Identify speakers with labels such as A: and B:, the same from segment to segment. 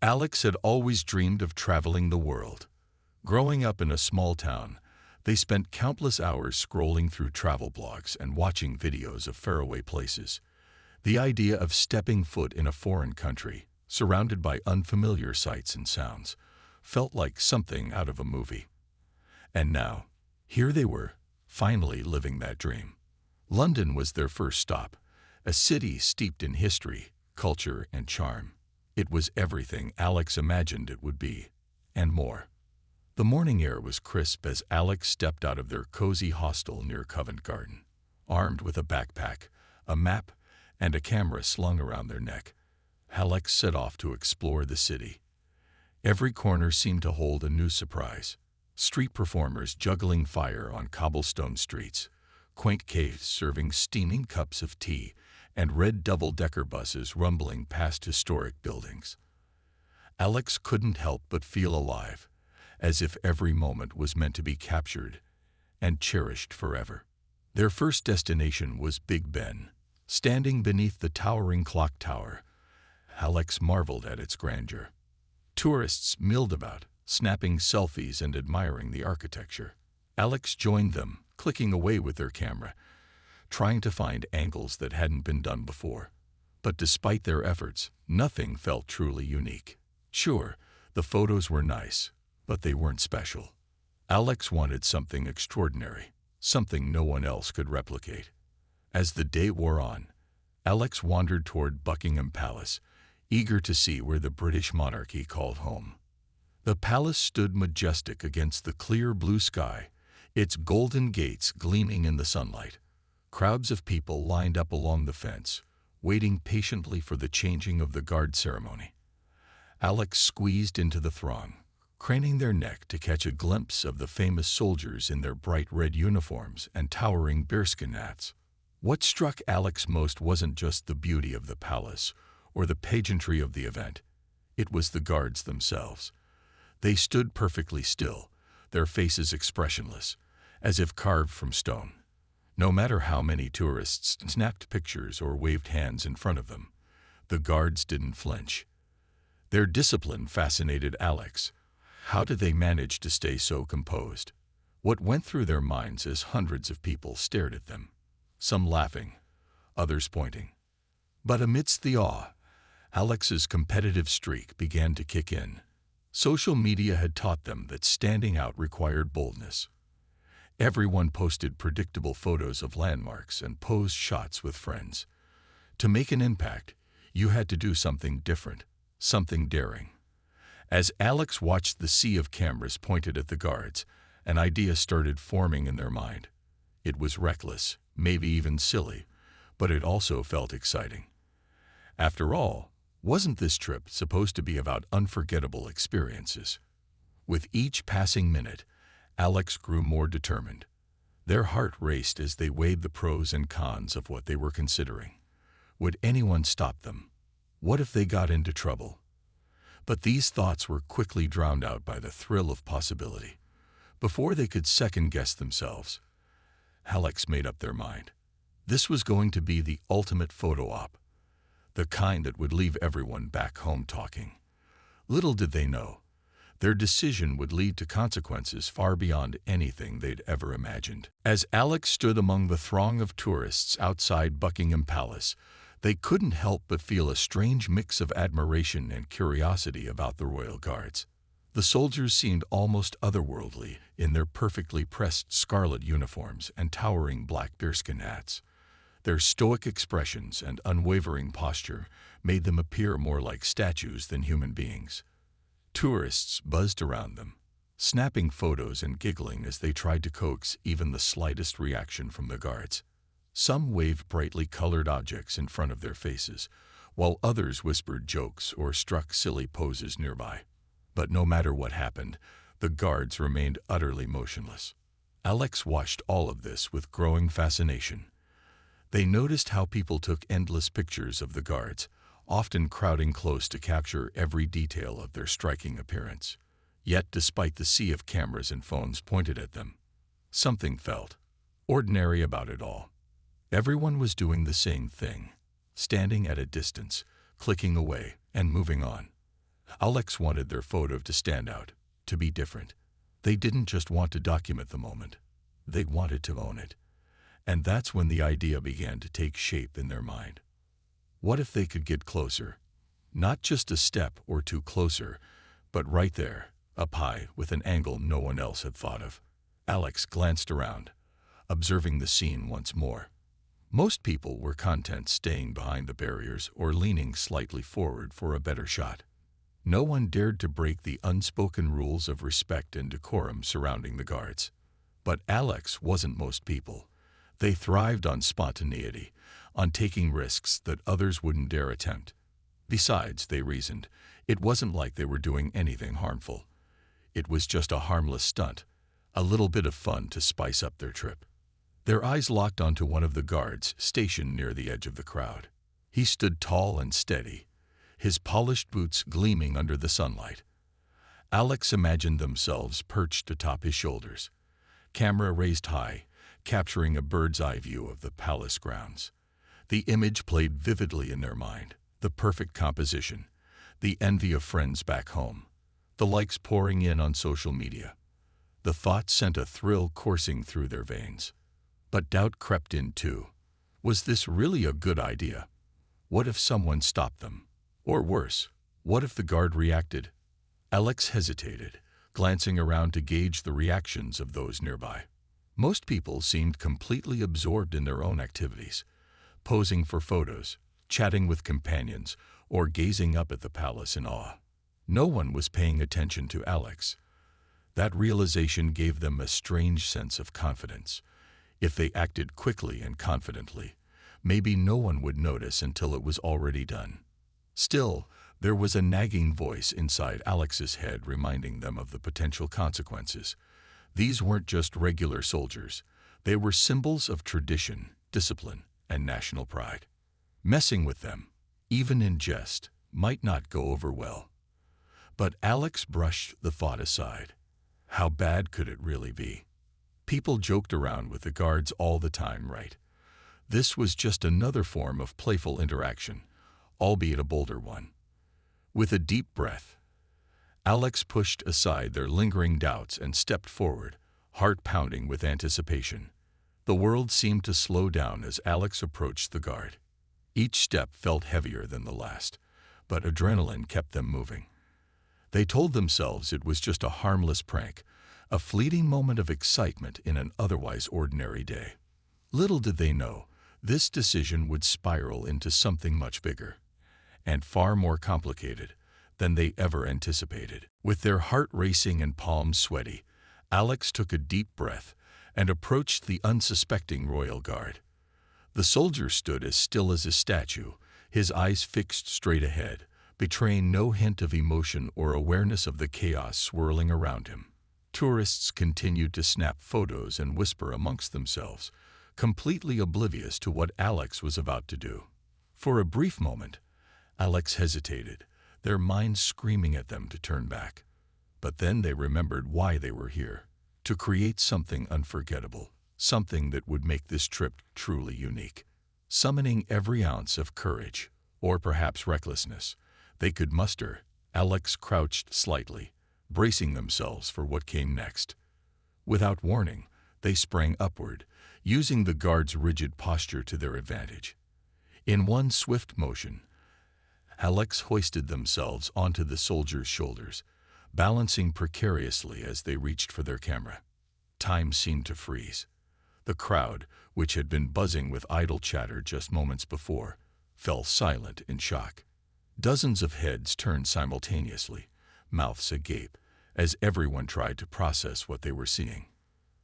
A: Alex had always dreamed of traveling the world. Growing up in a small town, they spent countless hours scrolling through travel blogs and watching videos of faraway places. The idea of stepping foot in a foreign country, surrounded by unfamiliar sights and sounds, felt like something out of a movie. And now, here they were, finally living that dream. London was their first stop, a city steeped in history, culture, and charm. It was everything Alex imagined it would be, and more. The morning air was crisp as Alex stepped out of their cozy hostel near Covent Garden. Armed with a backpack, a map, and a camera slung around their neck, Alex set off to explore the city. Every corner seemed to hold a new surprise. Street performers juggling fire on cobblestone streets, quaint caves serving steaming cups of tea, and red double-decker buses rumbling past historic buildings. Alex couldn't help but feel alive, as if every moment was meant to be captured and cherished forever. Their first destination was Big Ben. Standing beneath the towering clock tower, Alex marveled at its grandeur. Tourists milled about, snapping selfies and admiring the architecture. Alex joined them, clicking away with their camera, trying to find angles that hadn't been done before. But despite their efforts, nothing felt truly unique. Sure, the photos were nice, but they weren't special. Alex wanted something extraordinary, something no one else could replicate. As the day wore on, Alex wandered toward Buckingham Palace, eager to see where the British monarchy called home. The palace stood majestic against the clear blue sky, its golden gates gleaming in the sunlight. Crowds of people lined up along the fence, waiting patiently for the changing of the guard ceremony. Alex squeezed into the throng, craning their neck to catch a glimpse of the famous soldiers in their bright red uniforms and towering bearskin hats. What struck Alex most wasn't just the beauty of the palace or the pageantry of the event. It was the guards themselves. They stood perfectly still, their faces expressionless, as if carved from stone. No matter how many tourists snapped pictures or waved hands in front of them, the guards didn't flinch. Their discipline fascinated Alex. How did they manage to stay so composed? What went through their minds as hundreds of people stared at them, some laughing, others pointing? But amidst the awe, Alex's competitive streak began to kick in. Social media had taught them that standing out required boldness. Everyone posted predictable photos of landmarks and posed shots with friends. To make an impact, you had to do something different, something daring. As Alex watched the sea of cameras pointed at the guards, an idea started forming in their mind. It was reckless, maybe even silly, but it also felt exciting. After all, wasn't this trip supposed to be about unforgettable experiences? With each passing minute, Alex grew more determined. Their heart raced as they weighed the pros and cons of what they were considering. Would anyone stop them? What if they got into trouble? But these thoughts were quickly drowned out by the thrill of possibility. Before they could second-guess themselves, Alex made up their mind. This was going to be the ultimate photo op, the kind that would leave everyone back home talking. Little did they know, their decision would lead to consequences far beyond anything they'd ever imagined. As Alex stood among the throng of tourists outside Buckingham Palace, they couldn't help but feel a strange mix of admiration and curiosity about the royal guards. The soldiers seemed almost otherworldly in their perfectly pressed scarlet uniforms and towering black bearskin hats. Their stoic expressions and unwavering posture made them appear more like statues than human beings. Tourists buzzed around them, snapping photos and giggling as they tried to coax even the slightest reaction from the guards. Some waved brightly colored objects in front of their faces, while others whispered jokes or struck silly poses nearby. But no matter what happened, the guards remained utterly motionless. Alex watched all of this with growing fascination. They noticed how people took endless pictures of the guards, often crowding close to capture every detail of their striking appearance. Yet, despite the sea of cameras and phones pointed at them, something felt ordinary about it all. Everyone was doing the same thing, standing at a distance, clicking away, and moving on. Alex wanted their photo to stand out, to be different. They didn't just want to document the moment. They wanted to own it. And that's when the idea began to take shape in their mind. What if they could get closer? Not just a step or two closer, but right there, up high, with an angle no one else had thought of. Alex glanced around, observing the scene once more. Most people were content staying behind the barriers or leaning slightly forward for a better shot. No one dared to break the unspoken rules of respect and decorum surrounding the guards. But Alex wasn't most people. They thrived on spontaneity, on taking risks that others wouldn't dare attempt. Besides, they reasoned, it wasn't like they were doing anything harmful. It was just a harmless stunt, a little bit of fun to spice up their trip. Their eyes locked onto one of the guards stationed near the edge of the crowd. He stood tall and steady, his polished boots gleaming under the sunlight. Alex imagined themselves perched atop his shoulders, camera raised high, capturing a bird's-eye view of the palace grounds. The image played vividly in their mind, the perfect composition, the envy of friends back home, the likes pouring in on social media. The thought sent a thrill coursing through their veins. But doubt crept in too. Was this really a good idea? What if someone stopped them? Or worse, what if the guard reacted? Alex hesitated, glancing around to gauge the reactions of those nearby. Most people seemed completely absorbed in their own activities, posing for photos, chatting with companions, or gazing up at the palace in awe. No one was paying attention to Alex. That realization gave them a strange sense of confidence. If they acted quickly and confidently, maybe no one would notice until it was already done. Still, there was a nagging voice inside Alex's head reminding them of the potential consequences. These weren't just regular soldiers. They were symbols of tradition, discipline, and national pride. Messing with them, even in jest, might not go over well. But Alex brushed the thought aside. How bad could it really be? People joked around with the guards all the time, right? This was just another form of playful interaction, albeit a bolder one. With a deep breath, Alex pushed aside their lingering doubts and stepped forward, heart pounding with anticipation. The world seemed to slow down as Alex approached the guard. Each step felt heavier than the last, but adrenaline kept them moving. They told themselves it was just a harmless prank, a fleeting moment of excitement in an otherwise ordinary day. Little did they know, this decision would spiral into something much bigger, and far more complicated than they ever anticipated. With their heart racing and palms sweaty, Alex took a deep breath and approached the unsuspecting royal guard. The soldier stood as still as a statue, his eyes fixed straight ahead, betraying no hint of emotion or awareness of the chaos swirling around him. Tourists continued to snap photos and whisper amongst themselves, completely oblivious to what Alex was about to do. For a brief moment, Alex hesitated, their minds screaming at them to turn back. But then they remembered why they were here, to create something unforgettable, something that would make this trip truly unique. Summoning every ounce of courage, or perhaps recklessness, they could muster, Alex crouched slightly, bracing themselves for what came next. Without warning, they sprang upward, using the guard's rigid posture to their advantage. In one swift motion, Alex hoisted themselves onto the soldier's shoulders, balancing precariously as they reached for their camera. Time seemed to freeze. The crowd, which had been buzzing with idle chatter just moments before, fell silent in shock. Dozens of heads turned simultaneously, mouths agape, as everyone tried to process what they were seeing.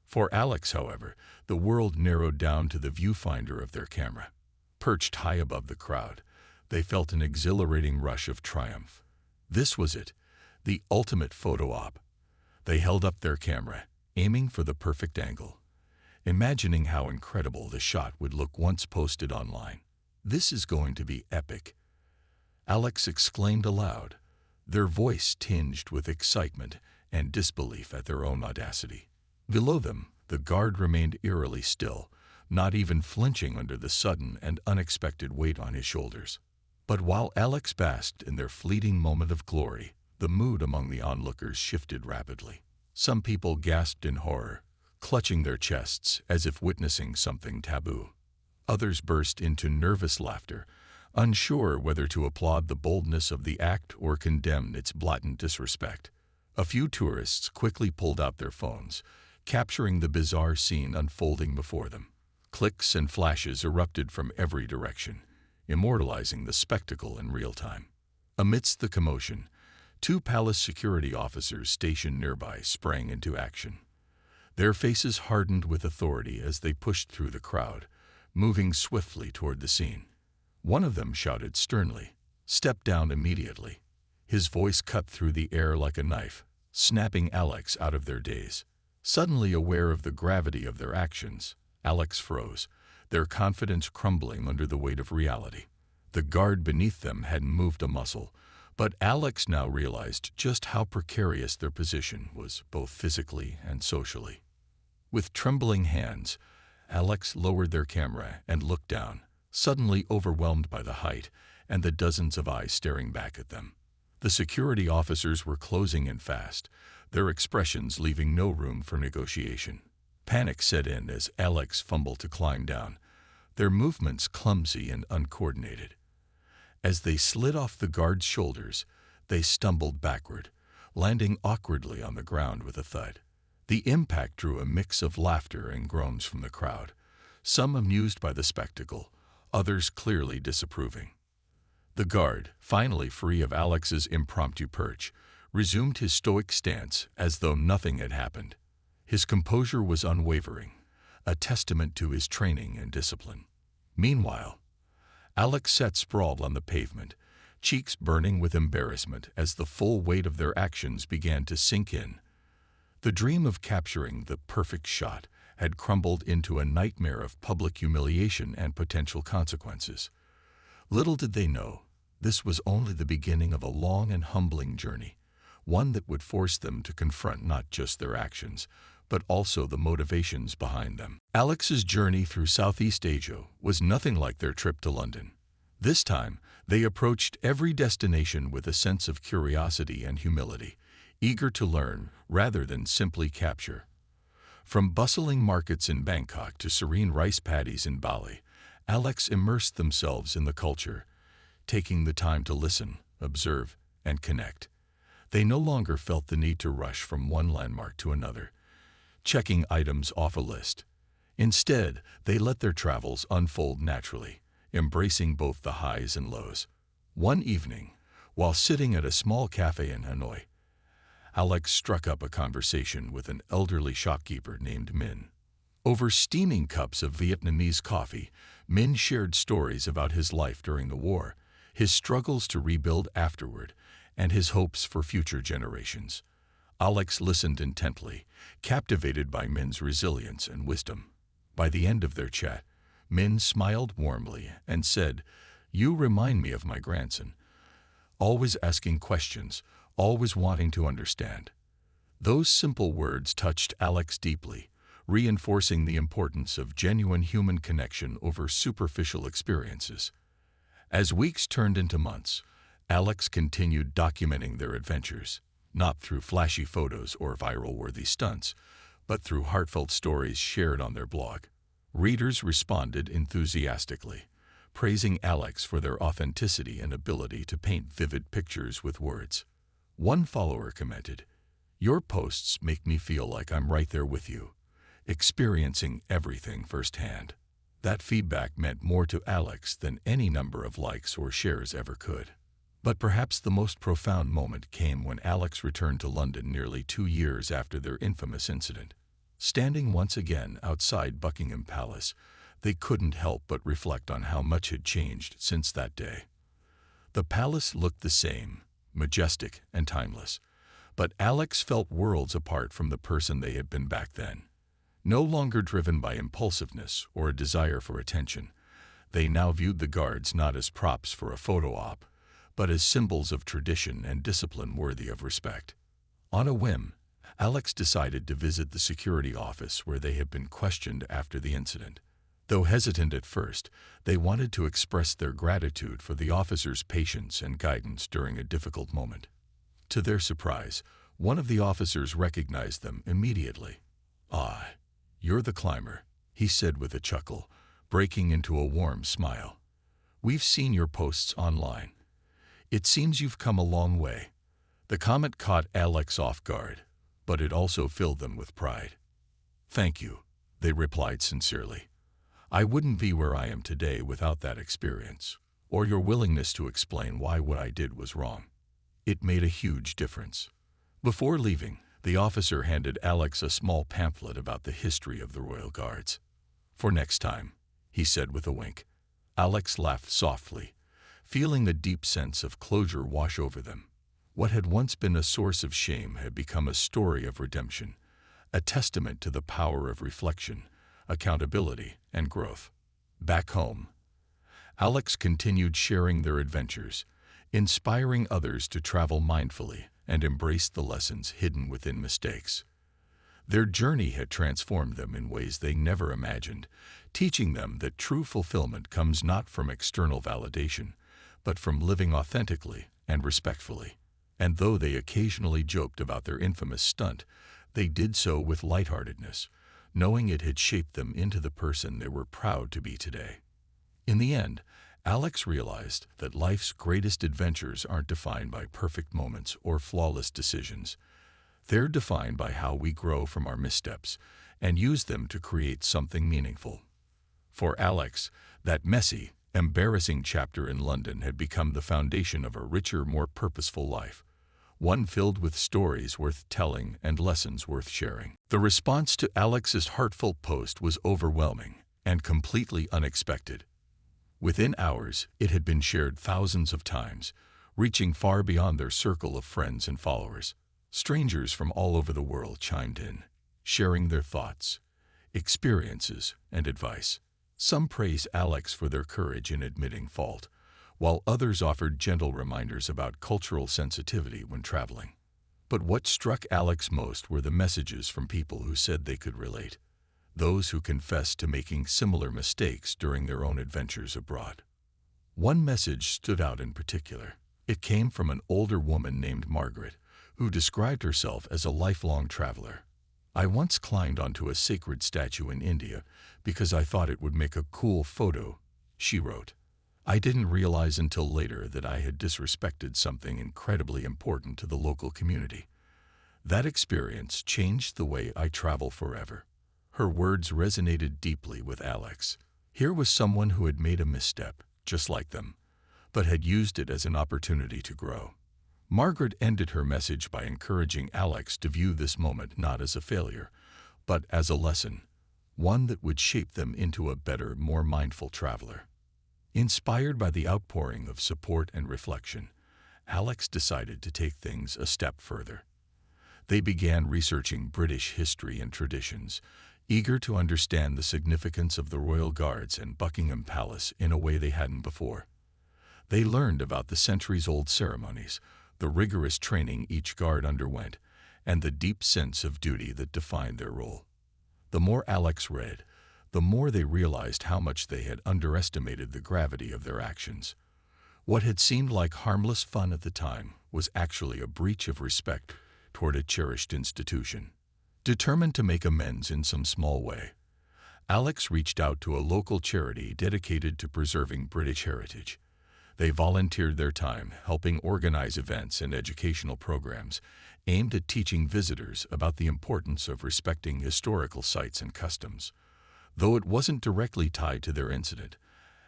A: For Alex, however, the world narrowed down to the viewfinder of their camera. Perched high above the crowd, they felt an exhilarating rush of triumph. This was it, the ultimate photo op. They held up their camera, aiming for the perfect angle, imagining how incredible the shot would look once posted online. "This is going to be epic," Alex exclaimed aloud, their voice tinged with excitement and disbelief at their own audacity. Below them, the guard remained eerily still, not even flinching under the sudden and unexpected weight on his shoulders. But while Alex basked in their fleeting moment of glory, The mood among the onlookers shifted rapidly. Some people gasped in horror, clutching their chests as if witnessing something taboo. Others burst into nervous laughter, unsure whether to applaud the boldness of the act or condemn its blatant disrespect. A few tourists quickly pulled out their phones, capturing the bizarre scene unfolding before them. Clicks and flashes erupted from every direction, immortalizing the spectacle in real time. Amidst the commotion, two palace security officers stationed nearby sprang into action. Their faces hardened with authority as they pushed through the crowd, moving swiftly toward the scene. One of them shouted sternly, "Step down immediately." His voice cut through the air like a knife, snapping Alex out of their daze. Suddenly aware of the gravity of their actions, Alex froze, their confidence crumbling under the weight of reality. The guard beneath them hadn't moved a muscle, but Alex now realized just how precarious their position was, both physically and socially. With trembling hands, Alex lowered their camera and looked down, suddenly overwhelmed by the height and the dozens of eyes staring back at them. The security officers were closing in fast, their expressions leaving no room for negotiation. Panic set in as Alex fumbled to climb down, their movements clumsy and uncoordinated. As they slid off the guard's shoulders, they stumbled backward, landing awkwardly on the ground with a thud. The impact drew a mix of laughter and groans from the crowd, some amused by the spectacle, others clearly disapproving. The guard, finally free of Alex's impromptu perch, resumed his stoic stance as though nothing had happened. His composure was unwavering, a testament to his training and discipline. Meanwhile, Alex sat sprawled on the pavement, cheeks burning with embarrassment as the full weight of their actions began to sink in. The dream of capturing the perfect shot had crumbled into a nightmare of public humiliation and potential consequences. Little did they know, this was only the beginning of a long and humbling journey, one that would force them to confront not just their actions, but also the motivations behind them. Alex's journey through Southeast Asia was nothing like their trip to London. This time, they approached every destination with a sense of curiosity and humility, eager to learn rather than simply capture. From bustling markets in Bangkok to serene rice paddies in Bali, Alex immersed themselves in the culture, taking the time to listen, observe, and connect. They no longer felt the need to rush from one landmark to another, checking items off a list. Instead, they let their travels unfold naturally, embracing both the highs and lows. One evening, while sitting at a small cafe in Hanoi, Alex struck up a conversation with an elderly shopkeeper named Min. Over steaming cups of Vietnamese coffee, Min shared stories about his life during the war, his struggles to rebuild afterward, and his hopes for future generations. Alex listened intently, captivated by Min's resilience and wisdom. By the end of their chat, Min smiled warmly and said, "You remind me of my grandson, always asking questions, always wanting to understand." Those simple words touched Alex deeply, reinforcing the importance of genuine human connection over superficial experiences. As weeks turned into months, Alex continued documenting their adventures, not through flashy photos or viral-worthy stunts, but through heartfelt stories shared on their blog. Readers responded enthusiastically, praising Alex for their authenticity and ability to paint vivid pictures with words. One follower commented, "Your posts make me feel like I'm right there with you, experiencing everything firsthand." That feedback meant more to Alex than any number of likes or shares ever could. But perhaps the most profound moment came when Alex returned to London nearly 2 years after their infamous incident. Standing once again outside Buckingham Palace, they couldn't help but reflect on how much had changed since that day. The palace looked the same, majestic and timeless, but Alex felt worlds apart from the person they had been back then. No longer driven by impulsiveness or a desire for attention, they now viewed the guards not as props for a photo op, but as symbols of tradition and discipline worthy of respect. On a whim, Alex decided to visit the security office where they had been questioned after the incident. Though hesitant at first, they wanted to express their gratitude for the officers' patience and guidance during a difficult moment. To their surprise, one of the officers recognized them immediately. "Ah, you're the climber," he said with a chuckle, breaking into a warm smile. "We've seen your posts online. It seems you've come a long way." The comment caught Alex off guard, but it also filled them with pride. "Thank you," they replied sincerely. "I wouldn't be where I am today without that experience, or your willingness to explain why what I did was wrong. It made a huge difference." Before leaving, the officer handed Alex a small pamphlet about the history of the Royal Guards. "For next time," he said with a wink. Alex laughed softly, feeling a deep sense of closure wash over them. What had once been a source of shame had become a story of redemption, a testament to the power of reflection, accountability, and growth. Back home, Alex continued sharing their adventures, inspiring others to travel mindfully and embrace the lessons hidden within mistakes. Their journey had transformed them in ways they never imagined, teaching them that true fulfillment comes not from external validation, but from living authentically and respectfully. And though they occasionally joked about their infamous stunt, they did so with lightheartedness, knowing it had shaped them into the person they were proud to be today. In the end, Alex realized that life's greatest adventures aren't defined by perfect moments or flawless decisions. They're defined by how we grow from our missteps and use them to create something meaningful. For Alex, that messy, embarrassing chapter in London had become the foundation of a richer, more purposeful life, one filled with stories worth telling and lessons worth sharing. The response to Alex's heartfelt post was overwhelming and completely unexpected. Within hours, it had been shared thousands of times, reaching far beyond their circle of friends and followers. Strangers from all over the world chimed in, sharing their thoughts, experiences, and advice. Some praised Alex for their courage in admitting fault, while others offered gentle reminders about cultural sensitivity when traveling. But what struck Alex most were the messages from people who said they could relate, those who confessed to making similar mistakes during their own adventures abroad. One message stood out in particular. It came from an older woman named Margaret, who described herself as a lifelong traveler. "I once climbed onto a sacred statue in India because I thought it would make a cool photo," she wrote. "I didn't realize until later that I had disrespected something incredibly important to the local community. That experience changed the way I travel forever." Her words resonated deeply with Alex. Here was someone who had made a misstep, just like them, but had used it as an opportunity to grow. Margaret ended her message by encouraging Alex to view this moment not as a failure, but as a lesson, one that would shape them into a better, more mindful traveler. Inspired by the outpouring of support and reflection, Alex decided to take things a step further. They began researching British history and traditions, eager to understand the significance of the Royal Guards and Buckingham Palace in a way they hadn't before. They learned about the centuries-old ceremonies, the rigorous training each guard underwent, and the deep sense of duty that defined their role. The more Alex read, the more they realized how much they had underestimated the gravity of their actions. What had seemed like harmless fun at the time was actually a breach of respect toward a cherished institution. Determined to make amends in some small way, Alex reached out to a local charity dedicated to preserving British heritage. They volunteered their time helping organize events and educational programs aimed at teaching visitors about the importance of respecting historical sites and customs. Though it wasn't directly tied to their incident,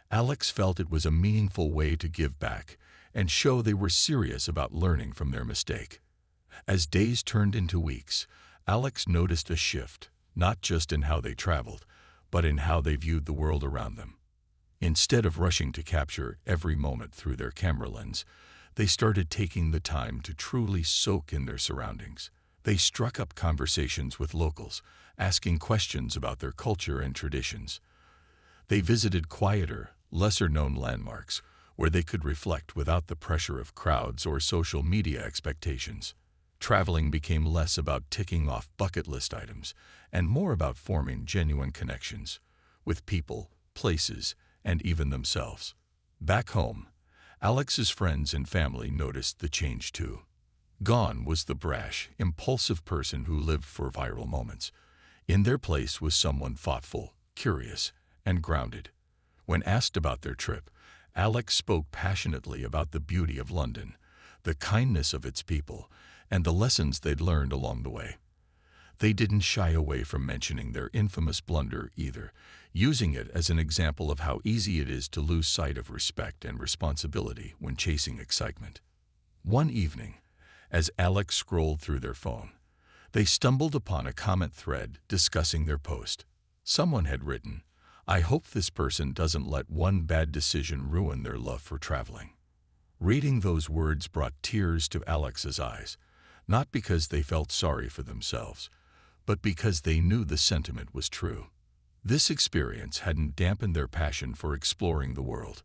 A: Alex felt it was a meaningful way to give back and show they were serious about learning from their mistake. As days turned into weeks, Alex noticed a shift, not just in how they traveled, but in how they viewed the world around them. Instead of rushing to capture every moment through their camera lens, they started taking the time to truly soak in their surroundings. They struck up conversations with locals, asking questions about their culture and traditions. They visited quieter, lesser-known landmarks where they could reflect without the pressure of crowds or social media expectations. Traveling became less about ticking off bucket list items and more about forming genuine connections with people, places, and even themselves. Back home, Alex's friends and family noticed the change too. Gone was the brash, impulsive person who lived for viral moments. In their place was someone thoughtful, curious, and grounded. When asked about their trip, Alex spoke passionately about the beauty of London, the kindness of its people, and the lessons they'd learned along the way. They didn't shy away from mentioning their infamous blunder either, using it as an example of how easy it is to lose sight of respect and responsibility when chasing excitement. One evening, as Alex scrolled through their phone, they stumbled upon a comment thread discussing their post. Someone had written, "I hope this person doesn't let one bad decision ruin their love for traveling." Reading those words brought tears to Alex's eyes, not because they felt sorry for themselves, but because they knew the sentiment was true. This experience hadn't dampened their passion for exploring the world.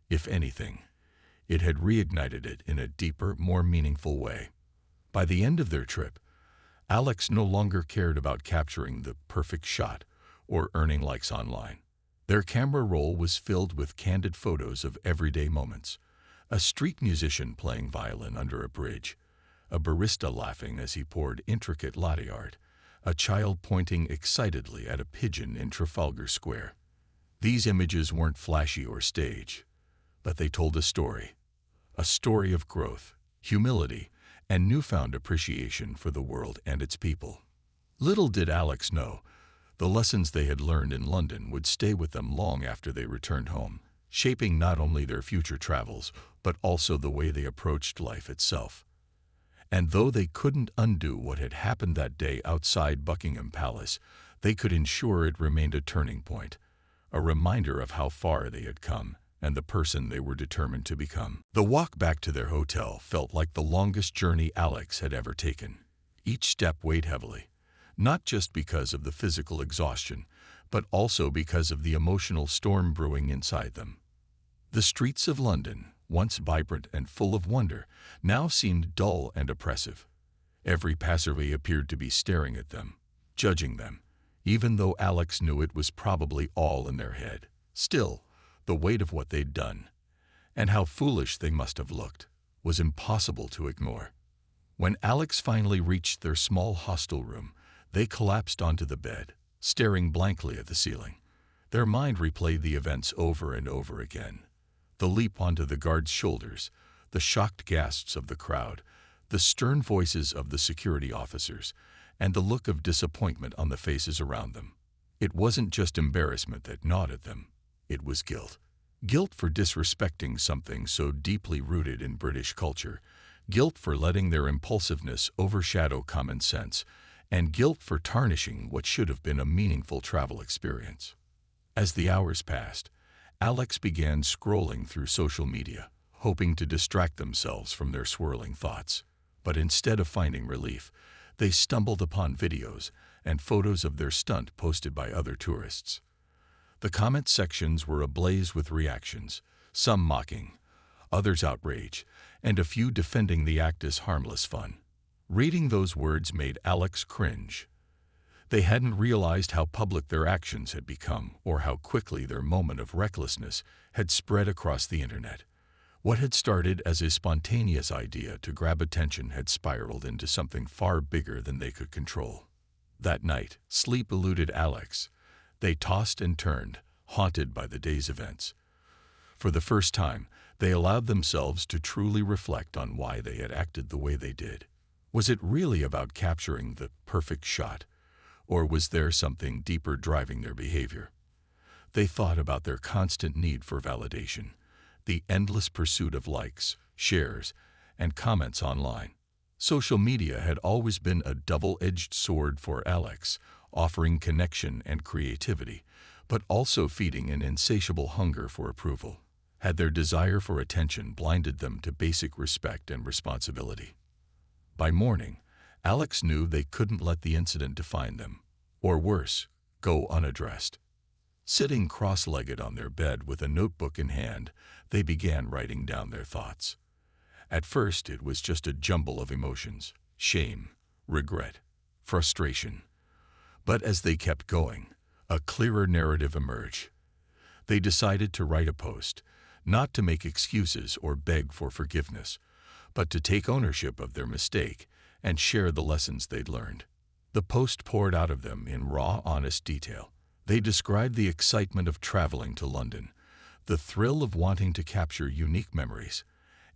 A: If anything, it had reignited it in a deeper, more meaningful way. By the end of their trip, Alex no longer cared about capturing the perfect shot or earning likes online. Their camera roll was filled with candid photos of everyday moments: a street musician playing violin under a bridge, a barista laughing as he poured intricate latte art, a child pointing excitedly at a pigeon in Trafalgar Square. These images weren't flashy or staged, but they told a story of growth, humility, and newfound appreciation for the world and its people. Little did Alex know, the lessons they had learned in London would stay with them long after they returned home, shaping not only their future travels, but also the way they approached life itself. And though they couldn't undo what had happened that day outside Buckingham Palace, they could ensure it remained a turning point, a reminder of how far they had come and the person they were determined to become. The walk back to their hotel felt like the longest journey Alex had ever taken. Each step weighed heavily, not just because of the physical exhaustion, but also because of the emotional storm brewing inside them. The streets of London, once vibrant and full of wonder, now seemed dull and oppressive. Every passerby appeared to be staring at them, judging them, even though Alex knew it was probably all in their head. Still, the weight of what they'd done, and how foolish they must have looked, was impossible to ignore. When Alex finally reached their small hostel room, they collapsed onto the bed, staring blankly at the ceiling. Their mind replayed the events over and over again. The leap onto the guard's shoulders, the shocked gasps of the crowd, the stern voices of the security officers, and the look of disappointment on the faces around them. It wasn't just embarrassment that gnawed at them. It was guilt. Guilt for disrespecting something so deeply rooted in British culture, guilt for letting their impulsiveness overshadow common sense, and guilt for tarnishing what should have been a meaningful travel experience. As the hours passed, Alex began scrolling through social media, hoping to distract themselves from their swirling thoughts. But instead of finding relief, they stumbled upon videos and photos of their stunt posted by other tourists. The comment sections were ablaze with reactions, some mocking, others outraged, and a few defending the act as harmless fun. Reading those words made Alex cringe. They hadn't realized how public their actions had become, or how quickly their moment of recklessness had spread across the internet. What had started as a spontaneous idea to grab attention had spiraled into something far bigger than they could control. That night, sleep eluded Alex. They tossed and turned, haunted by the day's events. For the first time, they allowed themselves to truly reflect on why they had acted the way they did. Was it really about capturing the perfect shot? Or was there something deeper driving their behavior? They thought about their constant need for validation, the endless pursuit of likes, shares, and comments online. Social media had always been a double-edged sword for Alex, offering connection and creativity, but also feeding an insatiable hunger for approval. Had their desire for attention blinded them to basic respect and responsibility? By morning, Alex knew they couldn't let the incident define them, or worse, go unaddressed. Sitting cross-legged on their bed with a notebook in hand, they began writing down their thoughts. At first, it was just a jumble of emotions: shame, regret, frustration. But as they kept going, a clearer narrative emerged. They decided to write a post, not to make excuses or beg for forgiveness, but to take ownership of their mistake and share the lessons they'd learned. The post poured out of them in raw, honest detail. They described the excitement of traveling to London, the thrill of wanting to capture unique memories,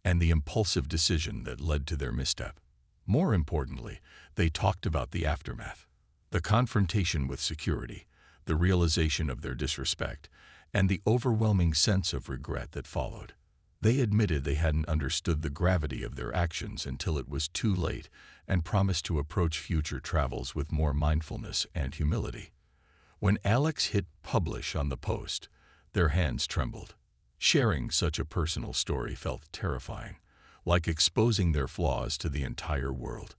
A: and the impulsive decision that led to their misstep. More importantly, they talked about the aftermath, the confrontation with security, the realization of their disrespect, and the overwhelming sense of regret that followed. They admitted they hadn't understood the gravity of their actions until it was too late and promised to approach future travels with more mindfulness and humility. When Alex hit publish on the post, their hands trembled. Sharing such a personal story felt terrifying, like exposing their flaws to the entire world.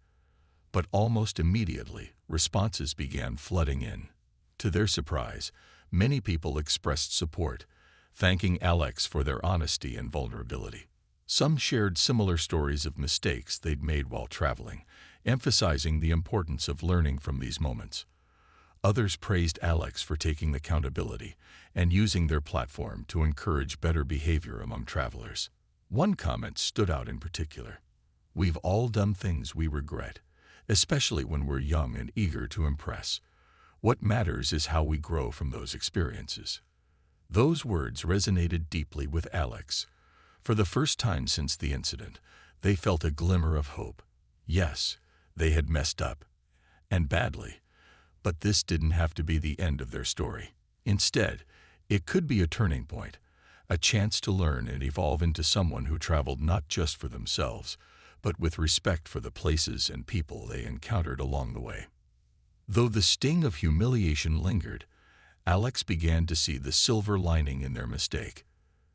A: But almost immediately, responses began flooding in. To their surprise, many people expressed support, thanking Alex for their honesty and vulnerability. Some shared similar stories of mistakes they'd made while traveling, emphasizing the importance of learning from these moments. Others praised Alex for taking accountability and using their platform to encourage better behavior among travelers. One comment stood out in particular. "We've all done things we regret, especially when we're young and eager to impress. What matters is how we grow from those experiences." Those words resonated deeply with Alex. For the first time since the incident, they felt a glimmer of hope. Yes, they had messed up, and badly, but this didn't have to be the end of their story. Instead, it could be a turning point, a chance to learn and evolve into someone who traveled not just for themselves, but with respect for the places and people they encountered along the way. Though the sting of humiliation lingered, Alex began to see the silver lining in their mistake.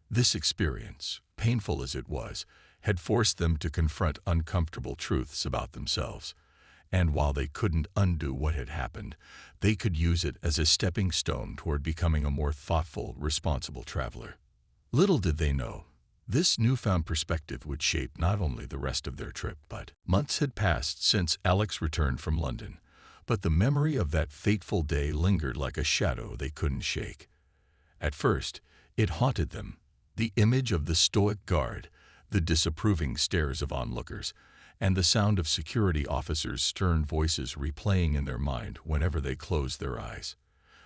A: This experience, painful as it was, had forced them to confront uncomfortable truths about themselves. And while they couldn't undo what had happened, they could use it as a stepping stone toward becoming a more thoughtful, responsible traveler. Little did they know, this newfound perspective would shape not only the rest of their trip, but months had passed since Alex returned from London. But the memory of that fateful day lingered like a shadow they couldn't shake. At first, it haunted them, the image of the stoic guard, the disapproving stares of onlookers, and the sound of security officers' stern voices replaying in their mind whenever they closed their eyes.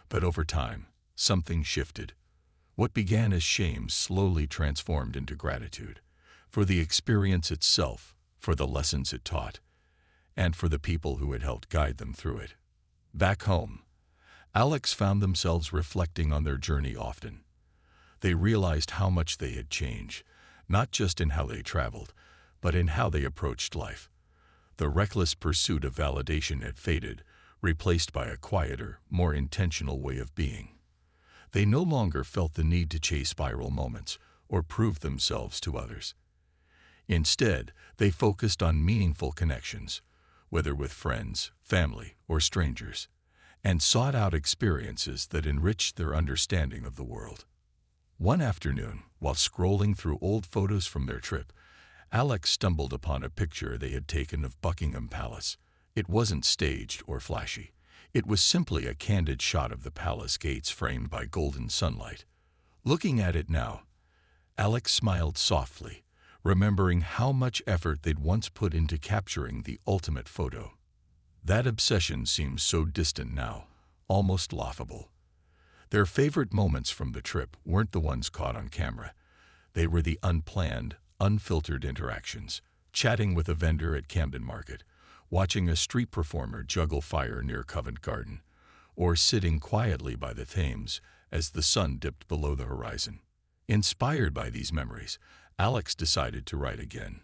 A: But over time, something shifted. What began as shame slowly transformed into gratitude, for the experience itself, for the lessons it taught, and for the people who had helped guide them through it. Back home, Alex found themselves reflecting on their journey often. They realized how much they had changed, not just in how they traveled, but in how they approached life. The reckless pursuit of validation had faded, replaced by a quieter, more intentional way of being. They no longer felt the need to chase viral moments or prove themselves to others. Instead, they focused on meaningful connections, whether with friends, family, or strangers, and sought out experiences that enriched their understanding of the world. One afternoon, while scrolling through old photos from their trip, Alex stumbled upon a picture they had taken of Buckingham Palace. It wasn't staged or flashy. It was simply a candid shot of the palace gates framed by golden sunlight. Looking at it now, Alex smiled softly, remembering how much effort they'd once put into capturing the ultimate photo. That obsession seemed so distant now, almost laughable. Their favorite moments from the trip weren't the ones caught on camera. They were the unplanned, unfiltered interactions, chatting with a vendor at Camden Market, watching a street performer juggle fire near Covent Garden, or sitting quietly by the Thames as the sun dipped below the horizon. Inspired by these memories, Alex decided to write again.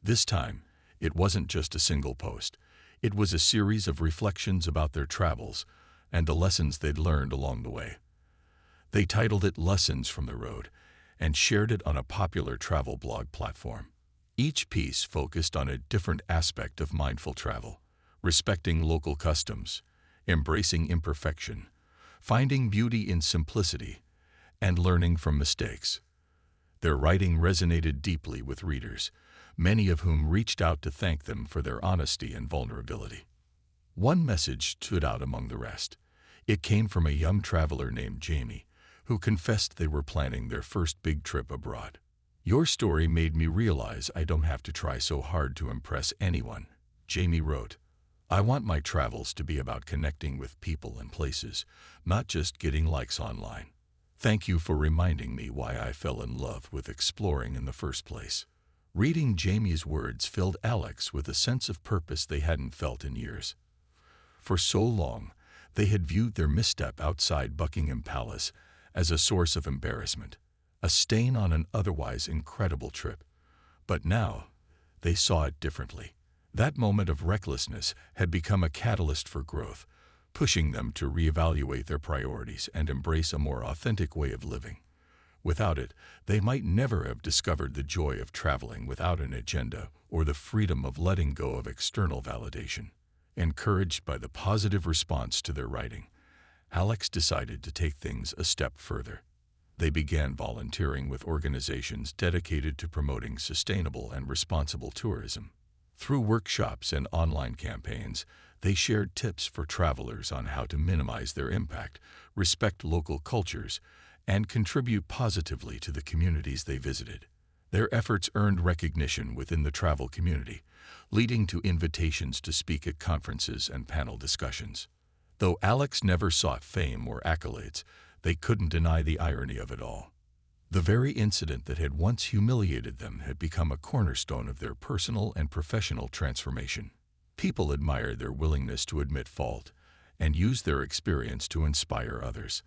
A: This time, it wasn't just a single post. It was a series of reflections about their travels and the lessons they'd learned along the way. They titled it Lessons from the Road and shared it on a popular travel blog platform. Each piece focused on a different aspect of mindful travel, respecting local customs, embracing imperfection, finding beauty in simplicity, and learning from mistakes. Their writing resonated deeply with readers, many of whom reached out to thank them for their honesty and vulnerability. One message stood out among the rest. It came from a young traveler named Jamie, who confessed they were planning their first big trip abroad. Your story made me realize I don't have to try so hard to impress anyone, Jamie wrote. I want my travels to be about connecting with people and places, not just getting likes online. Thank you for reminding me why I fell in love with exploring in the first place. Reading Jamie's words filled Alex with a sense of purpose they hadn't felt in years. For so long, they had viewed their misstep outside Buckingham Palace as a source of embarrassment, a stain on an otherwise incredible trip. But now, they saw it differently. That moment of recklessness had become a catalyst for growth, pushing them to reevaluate their priorities and embrace a more authentic way of living. Without it, they might never have discovered the joy of traveling without an agenda or the freedom of letting go of external validation. Encouraged by the positive response to their writing, Alex decided to take things a step further. They began volunteering with organizations dedicated to promoting sustainable and responsible tourism. Through workshops and online campaigns, they shared tips for travelers on how to minimize their impact, respect local cultures, and contribute positively to the communities they visited. Their efforts earned recognition within the travel community, leading to invitations to speak at conferences and panel discussions. Though Alex never sought fame or accolades, they couldn't deny the irony of it all. The very incident that had once humiliated them had become a cornerstone of their personal and professional transformation. People admired their willingness to admit fault and use their experience to inspire others.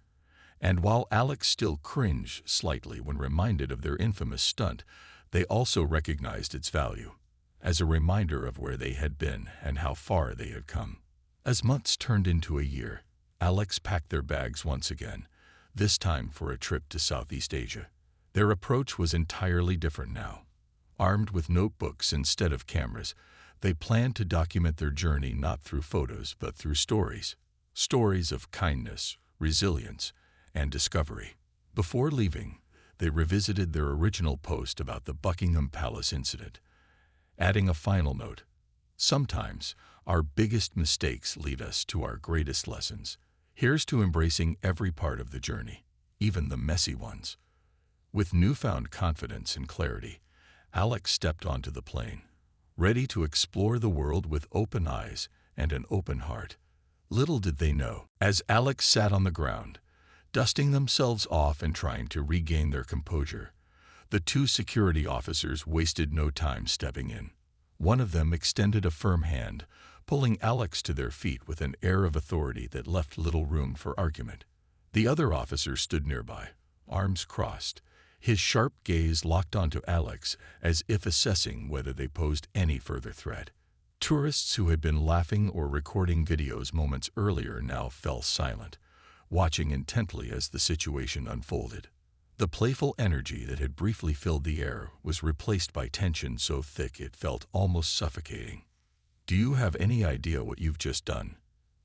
A: And while Alex still cringed slightly when reminded of their infamous stunt, they also recognized its value, as a reminder of where they had been and how far they had come. As months turned into a year, Alex packed their bags once again, this time for a trip to Southeast Asia. Their approach was entirely different now. Armed with notebooks instead of cameras, they planned to document their journey not through photos but through stories. Stories of kindness, resilience, and discovery. Before leaving, they revisited their original post about the Buckingham Palace incident, adding a final note. Sometimes, our biggest mistakes lead us to our greatest lessons. Here's to embracing every part of the journey, even the messy ones. With newfound confidence and clarity, Alex stepped onto the plane, ready to explore the world with open eyes and an open heart. Little did they know, as Alex sat on the ground, dusting themselves off and trying to regain their composure, the two security officers wasted no time stepping in. One of them extended a firm hand, pulling Alex to their feet with an air of authority that left little room for argument. The other officer stood nearby, arms crossed, his sharp gaze locked onto Alex as if assessing whether they posed any further threat. Tourists who had been laughing or recording videos moments earlier now fell silent, watching intently as the situation unfolded. The playful energy that had briefly filled the air was replaced by tension so thick it felt almost suffocating. "Do you have any idea what you've just done?"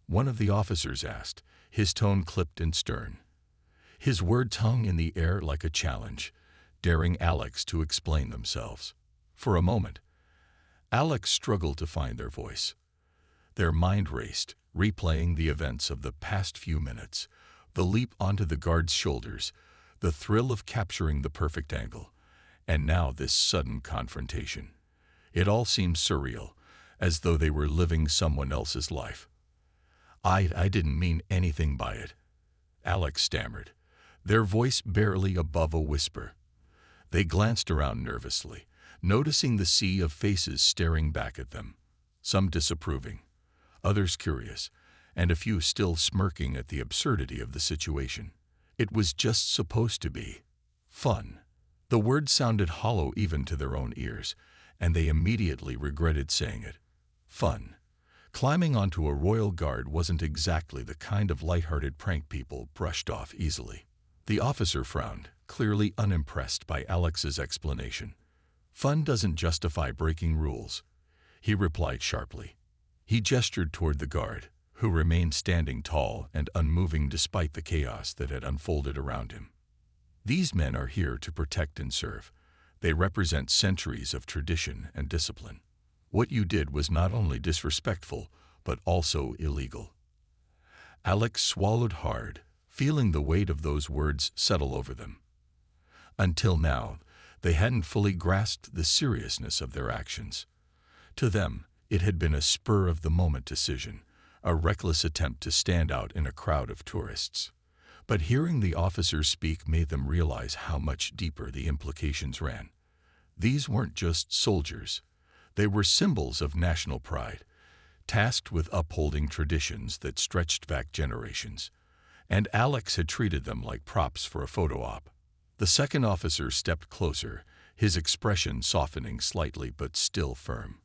A: one of the officers asked, his tone clipped and stern. His words hung in the air like a challenge, daring Alex to explain themselves. For a moment, Alex struggled to find their voice. Their mind raced, replaying the events of the past few minutes, the leap onto the guard's shoulders, the thrill of capturing the perfect angle, and now this sudden confrontation. It all seemed surreal, as though they were living someone else's life. I didn't mean anything by it," Alex stammered, their voice barely above a whisper. They glanced around nervously, noticing the sea of faces staring back at them, some disapproving, others curious, and a few still smirking at the absurdity of the situation. It was just supposed to be fun. The word sounded hollow even to their own ears, and they immediately regretted saying it. Fun. Climbing onto a royal guard wasn't exactly the kind of lighthearted prank people brushed off easily. The officer frowned, clearly unimpressed by Alex's explanation. "Fun doesn't justify breaking rules," he replied sharply. He gestured toward the guard, who remained standing tall and unmoving despite the chaos that had unfolded around him. "These men are here to protect and serve. They represent centuries of tradition and discipline. What you did was not only disrespectful, but also illegal." Alex swallowed hard, feeling the weight of those words settle over them. Until now, They hadn't fully grasped the seriousness of their actions. To them, it had been a spur-of-the-moment decision, a reckless attempt to stand out in a crowd of tourists. But hearing the officers speak made them realize how much deeper the implications ran. These weren't just soldiers. They were symbols of national pride, tasked with upholding traditions that stretched back generations. And Alex had treated them like props for a photo op. The second officer stepped closer, his expression softening slightly but still firm.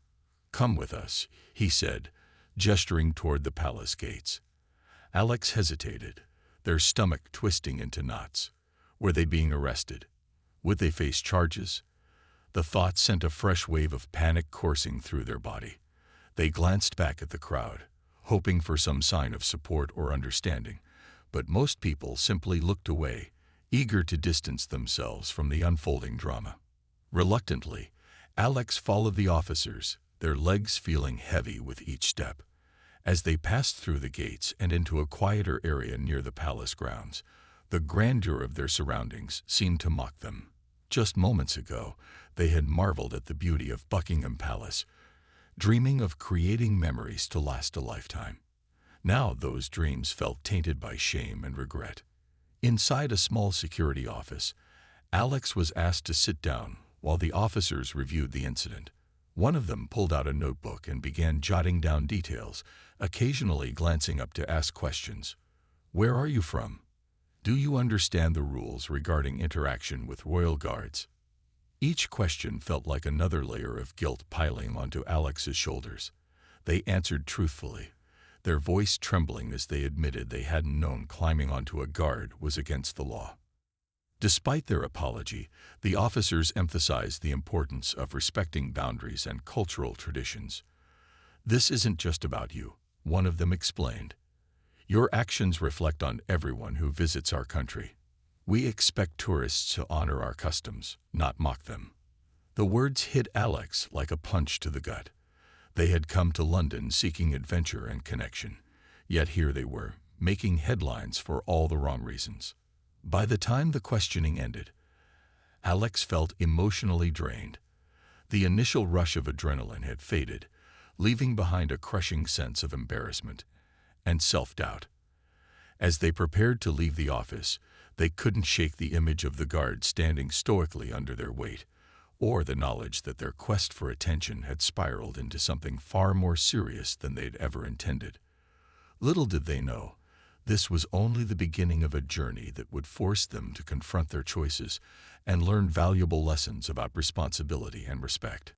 A: "Come with us," he said, gesturing toward the palace gates. Alex hesitated, their stomach twisting into knots. Were they being arrested? Would they face charges? The thought sent a fresh wave of panic coursing through their body. They glanced back at the crowd, hoping for some sign of support or understanding, but most people simply looked away, eager to distance themselves from the unfolding drama. Reluctantly, Alex followed the officers, their legs feeling heavy with each step. As they passed through the gates and into a quieter area near the palace grounds, the grandeur of their surroundings seemed to mock them. Just moments ago, they had marveled at the beauty of Buckingham Palace, dreaming of creating memories to last a lifetime. Now those dreams felt tainted by shame and regret. Inside a small security office, Alex was asked to sit down while the officers reviewed the incident. One of them pulled out a notebook and began jotting down details, occasionally glancing up to ask questions. "Where are you from? Do you understand the rules regarding interaction with royal guards?" Each question felt like another layer of guilt piling onto Alex's shoulders. They answered truthfully, their voice trembling as they admitted they hadn't known climbing onto a guard was against the law. Despite their apology, the officers emphasized the importance of respecting boundaries and cultural traditions. "This isn't just about you," one of them explained. "Your actions reflect on everyone who visits our country. We expect tourists to honor our customs, not mock them." The words hit Alex like a punch to the gut. They had come to London seeking adventure and connection, yet here they were, making headlines for all the wrong reasons. By the time the questioning ended, Alex felt emotionally drained. The initial rush of adrenaline had faded, leaving behind a crushing sense of embarrassment and self-doubt. As they prepared to leave the office, they couldn't shake the image of the guard standing stoically under their weight, or the knowledge that their quest for attention had spiraled into something far more serious than they'd ever intended. Little did they know, this was only the beginning of a journey that would force them to confront their choices and learn valuable lessons about responsibility and respect.